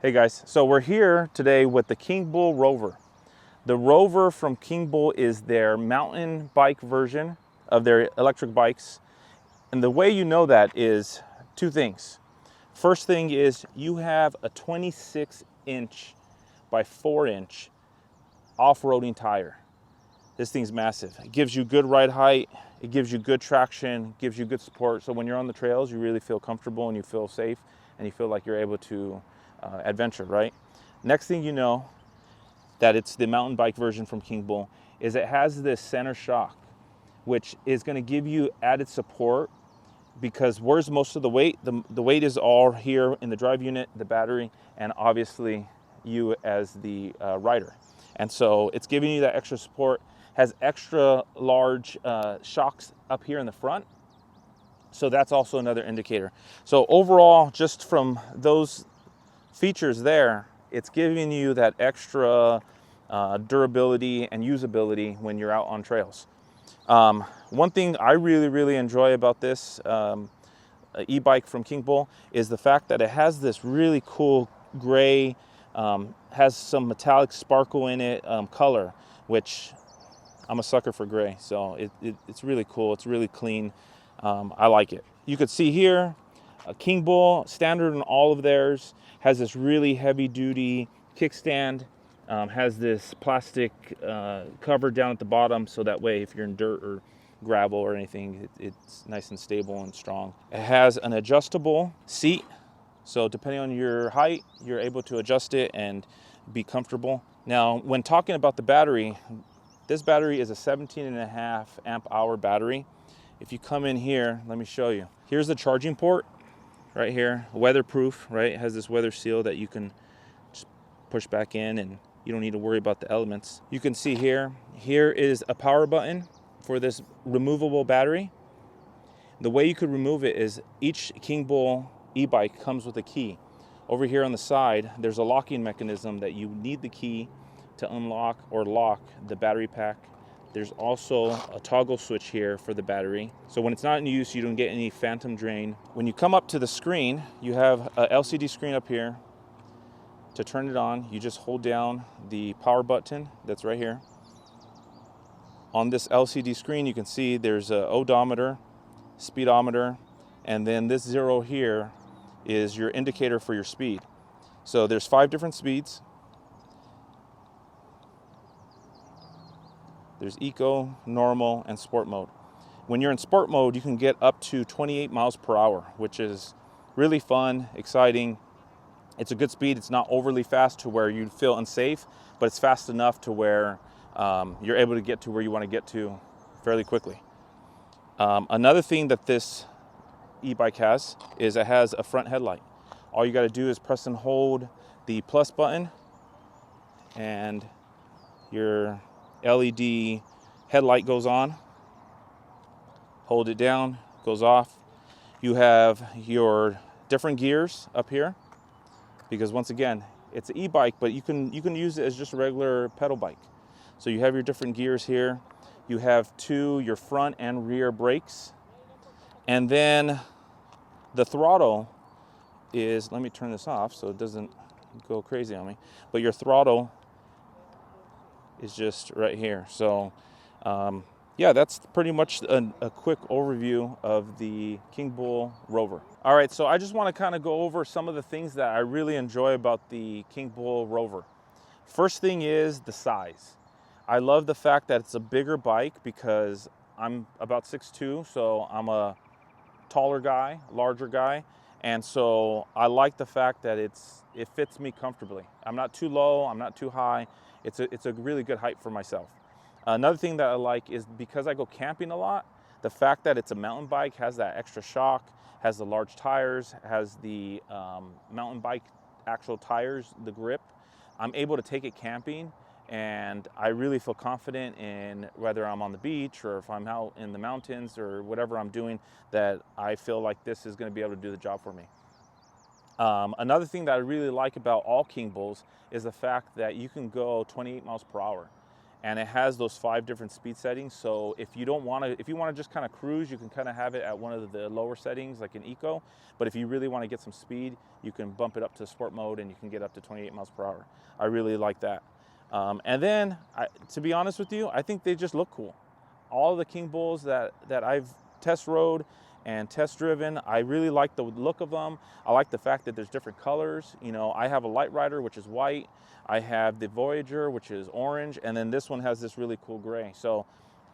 Hey guys, so we're here today with the Kingbull Rover. The Rover from Kingbull is their mountain bike version of their electric bikes. And the way you know that is two things. First thing is you have a 26-inch by 4-inch off-roading tire. This thing's massive. It gives you good ride height, it gives you good traction, gives you good support. So when you're on the trails, you really feel comfortable and you feel safe and you feel like you're able to adventure, right? Next thing you know, that it's the mountain bike version from Kingbull, is it has this center shock, which is going to give you added support because where's most of the weight? The weight is all here in the drive unit, the battery, and obviously you as the rider. And so it's giving you that extra support, has extra large shocks up here in the front. So that's also another indicator. So overall, just from those features there, it's giving you that extra durability and usability when you're out on trails. One thing I really enjoy about this e-bike from Kingbull is the fact that it has this really cool gray, has some metallic sparkle in it color, which I'm a sucker for gray, so it's really cool. It's really clean. I like it. You could see here, Kingbull, standard in all of theirs, has this really heavy-duty kickstand, has this plastic cover down at the bottom, so that way if you're in dirt or gravel or anything, it's nice and stable and strong. It has an adjustable seat, so depending on your height, you're able to adjust it and be comfortable. Now, when talking about the battery, this battery is a 17.5 amp hour battery. If you come in here, let me show you. Here's the charging port right here, weatherproof, right? It has this weather seal that you can just push back in and you don't need to worry about the elements. You can see here is a power button for this removable battery. The way you could remove it is each Kingbull e-bike comes with a key. Over here on the side, there's a locking mechanism that you need the key to unlock or lock the battery pack. There's also a toggle switch here for the battery. So when it's not in use, you don't get any phantom drain. When you come up to the screen, you have a LCD screen up here. To turn it on, you just hold down the power button that's right here. On this LCD screen, you can see there's an odometer, speedometer, and then this 0 here is your indicator for your speed. So there's 5 different speeds. There's eco, normal, and sport mode. When you're in sport mode, you can get up to 28 miles per hour, which is really fun, exciting. It's a good speed. It's not overly fast to where you feel unsafe, but it's fast enough to where you're able to get to where you want to get to fairly quickly. Another thing that this e-bike has is it has a front headlight. All you got to do is press and hold the plus button and your LED headlight goes on. Hold it down, goes off. You have your different gears up here because once again, it's an e-bike, but you can use it as just a regular pedal bike. So you have your different gears here. You have your front and rear brakes. And then the throttle is, let me turn this off so it doesn't go crazy on me, but your throttle is just right here. So yeah, that's pretty much a quick overview of the Kingbull Rover. All right, so I just want to kind of go over some of the things that I really enjoy about the Kingbull Rover. First thing is the size. I love the fact that it's a bigger bike because I'm about 6'2", so I'm a taller guy, larger guy. And so I like the fact that it fits me comfortably. I'm not too low, I'm not too high. It's a really good height for myself. Another thing that I like is because I go camping a lot, the fact that it's a mountain bike has that extra shock, has the large tires, has the mountain bike actual tires, the grip. I'm able to take it camping and I really feel confident in whether I'm on the beach or if I'm out in the mountains or whatever I'm doing, that I feel like this is going to be able to do the job for me. Another thing that I really like about all Kingbulls is the fact that you can go 28 miles per hour. and it has those 5 different speed settings. So if you don't want to, if you want to just kind of cruise, you can kind of have it at one of the lower settings, like in eco. But if you really want to get some speed, you can bump it up to sport mode, and you can get up to 28 miles per hour. I really like that. And then, to be honest with you, I think they just look cool. All the Kingbulls that I've test rode and test driven, I really like the look of them. I like the fact that there's different colors. You know, I have a Light Rider, which is white. I have the Voyager, which is orange, and then this one has this really cool gray. So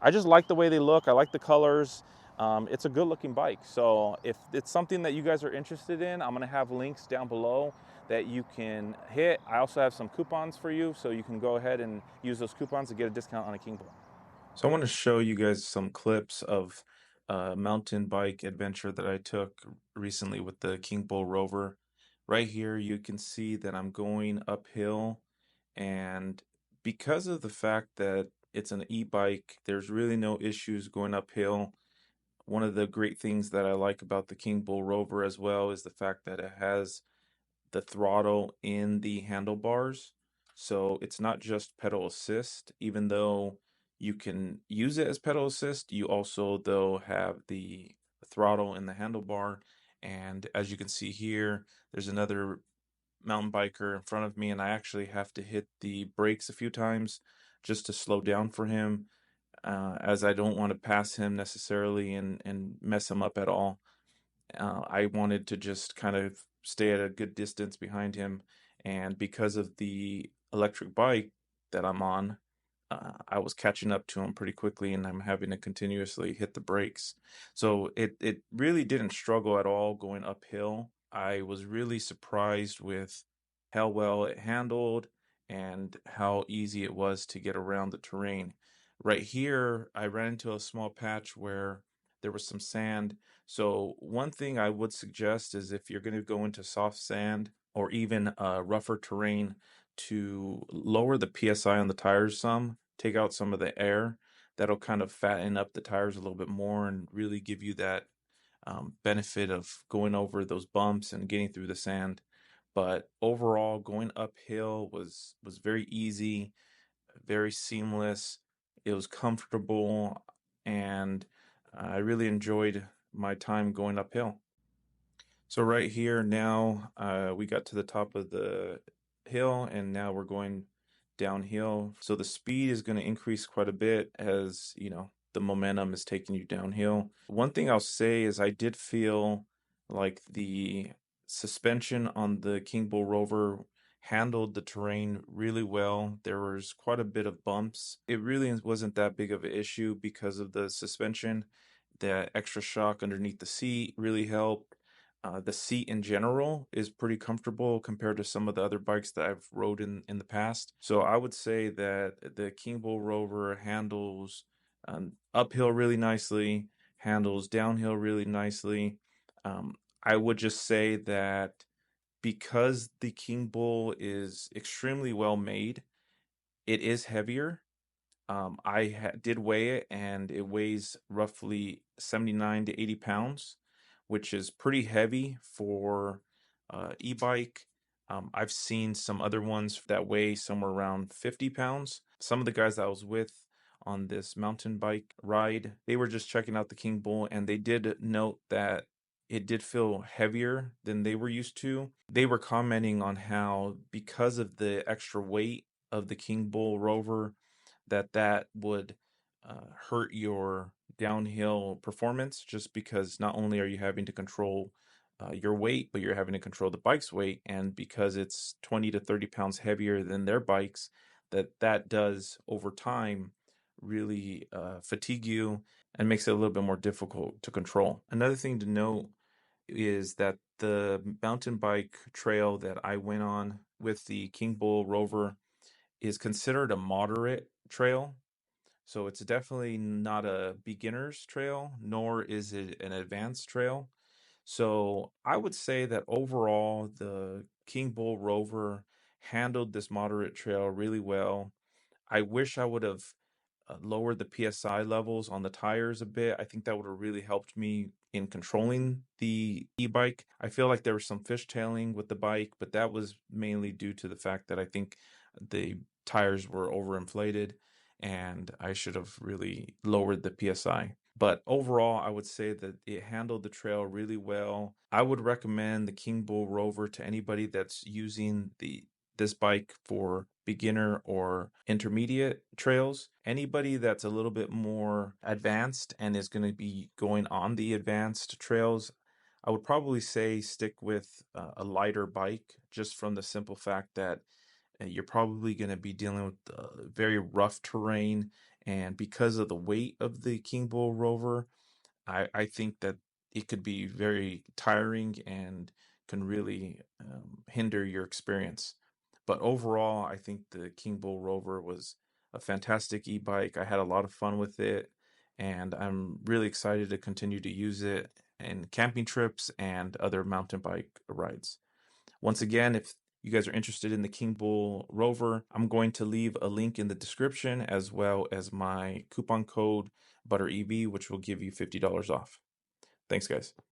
I just like the way they look. I like the colors. It's a good looking bike. So if it's something that you guys are interested in, I'm gonna have links down below that you can hit. I also have some coupons for you, so you can go ahead and use those coupons to get a discount on a Kingbull. So I want to show you guys some clips of a mountain bike adventure that I took recently with the Kingbull Rover. Right here, you can see that I'm going uphill, and because of the fact that it's an e-bike, there's really no issues going uphill. One of the great things that I like about the Kingbull Rover as well is the fact that it has the throttle in the handlebars. So it's not just pedal assist, even though you can use it as pedal assist, you also though have the throttle in the handlebar. And as you can see here, there's another mountain biker in front of me, and I actually have to hit the brakes a few times just to slow down for him, as I don't want to pass him necessarily and mess him up at all. I wanted to just kind of stay at a good distance behind him, and because of the electric bike that I'm on, I was catching up to him pretty quickly, and I'm having to continuously hit the brakes. So it really didn't struggle at all going uphill. I was really surprised with how well it handled and how easy it was to get around the terrain. Right here, I ran into a small patch where there was some sand. So one thing I would suggest is if you're going to go into soft sand or even rougher terrain, to lower the PSI on the tires some, take out some of the air. That'll kind of fatten up the tires a little bit more and really give you that benefit of going over those bumps and getting through the sand. But overall, going uphill was very easy, very seamless. It was comfortable, and I really enjoyed my time going uphill. So right here now, we got to the top of the hill, and now we're going downhill. So the speed is going to increase quite a bit as, you know, the momentum is taking you downhill. One thing I'll say is I did feel like the suspension on the Kingbull Rover handled the terrain really well. There was quite a bit of bumps. It really wasn't that big of an issue because of the suspension. The extra shock underneath the seat really helped. The seat in general is pretty comfortable compared to some of the other bikes that I've rode in the past. So I would say that the Kingbull Rover handles uphill really nicely, handles downhill really nicely. I would just say that because the Kingbull is extremely well made, it is heavier. Did weigh it, and it weighs roughly 79 to 80 pounds, which is pretty heavy for e-bike. I've seen some other ones that weigh somewhere around 50 pounds. Some of the guys that I was with on this mountain bike ride, they were just checking out the King Bull, and they did note that it did feel heavier than they were used to. They were commenting on how, because of the extra weight of the King Bull Rover, that would hurt your downhill performance, just because not only are you having to control your weight, but you're having to control the bike's weight, and because it's 20 to 30 pounds heavier than their bikes, that does over time really fatigue you and makes it a little bit more difficult to control. Another thing to note is that the mountain bike trail that I went on with the King Bull Rover is considered a moderate trail. So it's definitely not a beginner's trail, nor is it an advanced trail. So I would say that overall, the King Bull Rover handled this moderate trail really well. I wish I would have lowered the PSI levels on the tires a bit. I think that would have really helped me in controlling the e-bike. I feel like there was some fishtailing with the bike, but that was mainly due to the fact that I think the tires were overinflated. and I should have really lowered the PSI. But overall, I would say that it handled the trail really well. I would recommend the Kingbull Rover to anybody that's using this bike for beginner or intermediate trails. Anybody that's a little bit more advanced and is going to be going on the advanced trails, I would probably say stick with a lighter bike, just from the simple fact that you're probably going to be dealing with very rough terrain. And because of the weight of the Kingbull Rover, I think that it could be very tiring and can really hinder your experience. But overall, I think the Kingbull Rover was a fantastic e-bike. I had a lot of fun with it, and I'm really excited to continue to use it in camping trips and other mountain bike rides. Once again, if you guys are interested in the Kingbull Rover, I'm going to leave a link in the description, as well as my coupon code ButterEV, which will give you $50 off. Thanks, guys.